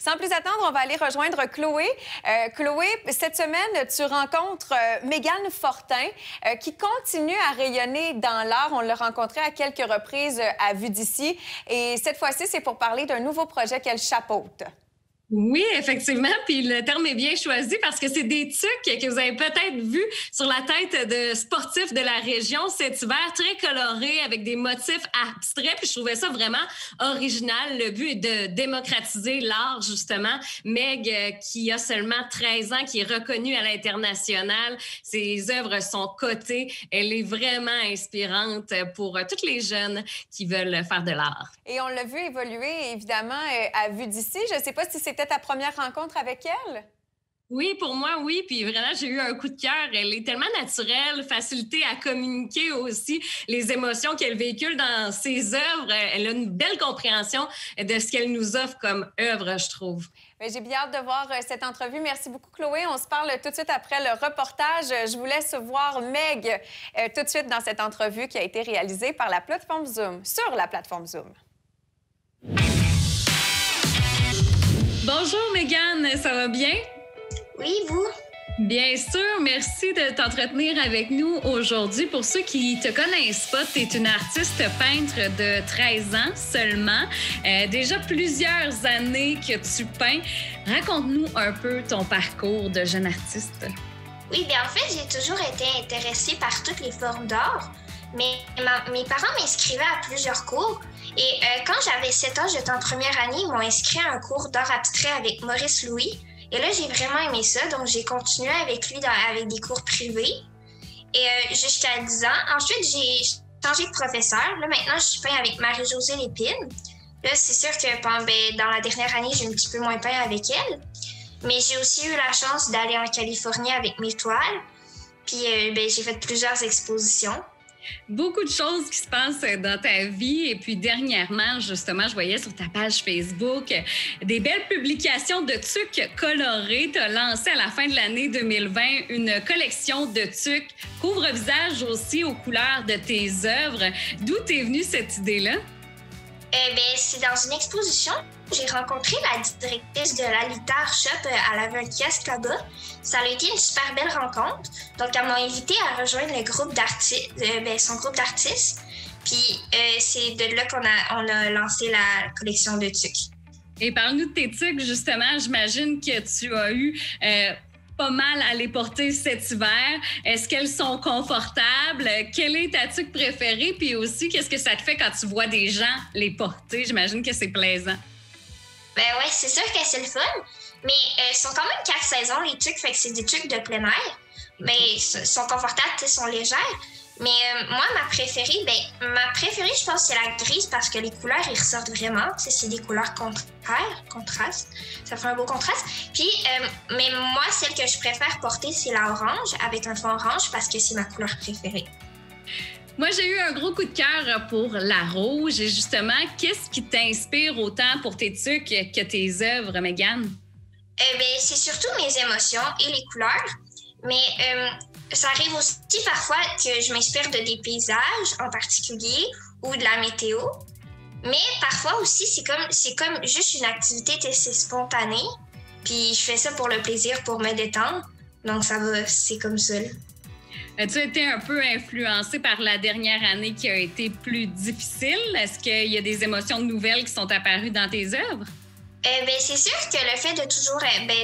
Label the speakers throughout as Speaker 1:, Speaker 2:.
Speaker 1: Sans plus attendre, on va aller rejoindre Chloé. Chloé, cette semaine, tu rencontres Mégane Fortin, qui continue à rayonner dans l'art. On l'a rencontrée à quelques reprises à vue d'ici. Et cette fois-ci, c'est pour parler d'un nouveau projet qu'elle chapeaute.
Speaker 2: Oui, effectivement. Puis le terme est bien choisi parce que c'est des tucs que vous avez peut-être vus sur la tête de sportifs de la région cet hiver, très colorés, avec des motifs abstraits. Puis je trouvais ça vraiment original. Le but est de démocratiser l'art, justement. Meg, qui a seulement 13 ans, qui est reconnue à l'international, ses œuvres sont cotées. Elle est vraiment inspirante pour tous les jeunes qui veulent faire de l'art.
Speaker 1: Et on l'a vu évoluer, évidemment, à vue d'ici. Je ne sais pas si c'était ta première rencontre avec elle?
Speaker 2: Oui, pour moi, oui. Puis vraiment, j'ai eu un coup de cœur. Elle est tellement naturelle, facilité à communiquer aussi les émotions qu'elle véhicule dans ses œuvres. Elle a une belle compréhension de ce qu'elle nous offre comme œuvre, je trouve.
Speaker 1: J'ai bien hâte de voir cette entrevue. Merci beaucoup, Chloé. On se parle tout de suite après le reportage. Je vous laisse voir Meg tout de suite dans cette entrevue qui a été réalisée par la plateforme Zoom, sur la plateforme Zoom.
Speaker 2: Bonjour, Mégane. Ça va bien?
Speaker 3: Oui, vous?
Speaker 2: Bien sûr, merci de t'entretenir avec nous aujourd'hui. Pour ceux qui te connaissent pas, tu es une artiste peintre de 13 ans seulement. Déjà plusieurs années que tu peins. Raconte-nous un peu ton parcours de jeune artiste.
Speaker 3: Oui, bien en fait, j'ai toujours été intéressée par toutes les formes d'art, mais mes parents m'inscrivaient à plusieurs cours. Et quand j'avais 7 ans, j'étais en première année, ils m'ont inscrit à un cours d'art abstrait avec Maurice Louis. Et là, j'ai vraiment aimé ça, donc j'ai continué avec lui avec des cours privés. Et jusqu'à 10 ans. Ensuite, j'ai changé de professeur. Là, maintenant, je peins avec Marie-Josée Lépine. Là, c'est sûr que dans la dernière année, j'ai un petit peu moins peint avec elle. Mais j'ai aussi eu la chance d'aller en Californie avec mes toiles. Puis, j'ai fait plusieurs expositions.
Speaker 2: Beaucoup de choses qui se passent dans ta vie. Et puis dernièrement, justement, je voyais sur ta page Facebook des belles publications de tucs colorés. Tu as lancé à la fin de l'année 2020 une collection de tucs couvre-visage aussi aux couleurs de tes œuvres. D'où t'es venue cette idée-là?
Speaker 3: C'est dans une exposition. J'ai rencontré la directrice de la Litar Shop. Elle avait un kiosque là-bas. Ça a été une super belle rencontre. Donc, elle m'a invitée à rejoindre le groupe d'artistes, son groupe d'artistes. Puis, c'est de là qu'on a lancé la collection de tucs.
Speaker 2: Et parle-nous de tes tucs, justement. J'imagine que tu as eu pas mal à les porter cet hiver. Est-ce qu'elles sont confortables? Quelle est ta tuque préférée? Puis aussi, qu'est-ce que ça te fait quand tu vois des gens les porter? J'imagine que c'est plaisant.
Speaker 3: Ouais, c'est sûr que c'est le fun, mais sont quand même 4 saisons, les tucs, fait que c'est des tucs de plein air. Mais sont confortables, sont légères. Mais moi, ma préférée, je pense, c'est la grise parce que les couleurs, ils ressortent vraiment. C'est des couleurs contrastes. Ça fait un beau contraste. Puis, mais moi, celle que je préfère porter, c'est la orange, avec un fond orange parce que c'est ma couleur préférée.
Speaker 2: Moi, j'ai eu un gros coup de cœur pour la rouge. Et justement, qu'est-ce qui t'inspire autant pour tes tucs que tes œuvres, Mégane?
Speaker 3: C'est surtout mes émotions et les couleurs. Mais ça arrive aussi parfois que je m'inspire de des paysages en particulier ou de la météo. Mais parfois aussi, c'est comme juste une activité, c'est spontané. Puis je fais ça pour le plaisir, pour me détendre. Donc ça va, c'est comme ça.
Speaker 2: As-tu été un peu influencée par la dernière année qui a été plus difficile? Est-ce qu'il y a des émotions nouvelles qui sont apparues dans tes œuvres?
Speaker 3: C'est sûr que le fait de toujours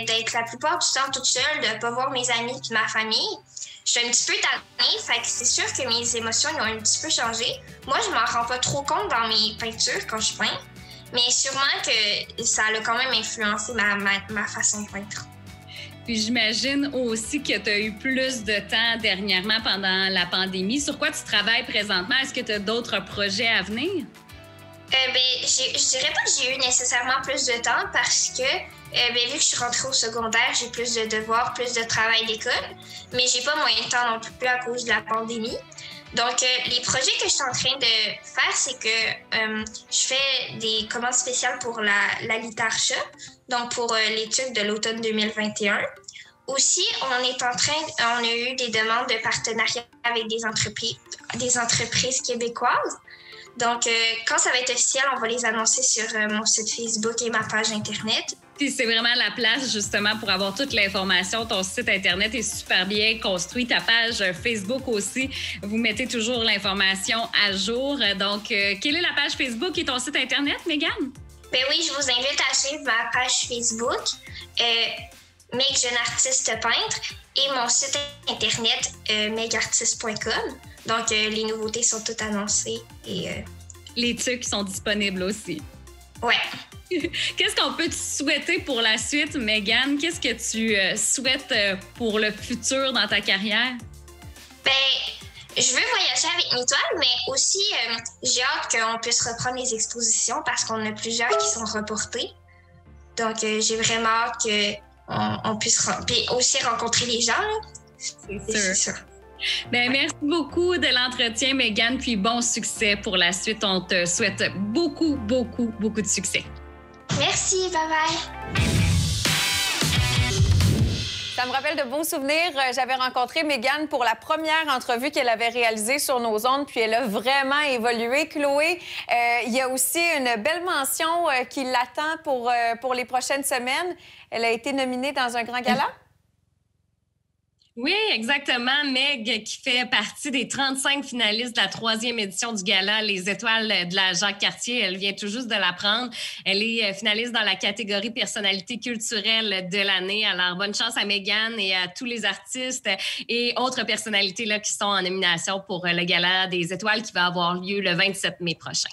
Speaker 3: d'être la plupart du temps toute seule, de ne pas voir mes amis et ma famille, je suis un petit peu tannée, fait que c'est sûr que mes émotions ont un petit peu changé. Moi, je m'en rends pas trop compte dans mes peintures quand je peins, mais sûrement que ça a quand même influencé ma façon de peindre.
Speaker 2: Puis j'imagine aussi que tu as eu plus de temps dernièrement pendant la pandémie. Sur quoi tu travailles présentement? Est-ce que tu as d'autres projets à venir?
Speaker 3: Je dirais pas que j'ai eu nécessairement plus de temps parce que vu que je suis rentrée au secondaire, j'ai plus de devoirs, plus de travail d'école, mais j'ai pas moyen de temps non plus à cause de la pandémie. Donc, les projets que je suis en train de faire, c'est que je fais des commandes spéciales pour la Litar Shop, donc pour les tucs de l'automne 2021. Aussi, on a eu des demandes de partenariat avec des entreprises québécoises. Donc, quand ça va être officiel, on va les annoncer sur mon site Facebook et ma page Internet.
Speaker 2: Puis c'est vraiment la place, justement, pour avoir toute l'information. Ton site Internet est super bien construit. Ta page Facebook aussi, vous mettez toujours l'information à jour. Donc, quelle est la page Facebook et ton site Internet, Mégane?
Speaker 3: Ben oui, je vous invite à suivre ma page Facebook, Meg Jeune Artiste Peintre, et mon site Internet, megartiste.com. Donc, les nouveautés sont toutes annoncées. Et,
Speaker 2: les trucs sont disponibles aussi.
Speaker 3: Ouais.
Speaker 2: Qu'est-ce qu'on peut te souhaiter pour la suite, Mégane? Qu'est-ce que tu souhaites pour le futur dans ta carrière?
Speaker 3: Ben, je veux voyager avec mes toiles, mais aussi, j'ai hâte qu'on puisse reprendre les expositions parce qu'on a plusieurs qui sont reportées. Donc, j'ai vraiment hâte qu'on puisse puis aussi rencontrer les gens. Là.
Speaker 2: C'est sûr. Bien, merci beaucoup de l'entretien, Mégane, puis bon succès pour la suite. On te souhaite beaucoup, beaucoup, beaucoup de succès.
Speaker 3: Merci, bye-bye.
Speaker 1: Ça me rappelle de bons souvenirs. J'avais rencontré Mégane pour la première entrevue qu'elle avait réalisée sur nos ondes, puis elle a vraiment évolué. Chloé, il y a aussi une belle mention qui l'attend pour les prochaines semaines. Elle a été nominée dans un grand gala.
Speaker 2: Oui, exactement. Meg, qui fait partie des 35 finalistes de la 3e édition du gala Les Étoiles de la Jacques-Cartier. Elle vient tout juste de l'apprendre. Elle est finaliste dans la catégorie personnalité culturelle de l'année. Alors, bonne chance à Mégane et à tous les artistes et autres personnalités là, qui sont en nomination pour le gala des Étoiles qui va avoir lieu le 27 mai prochain.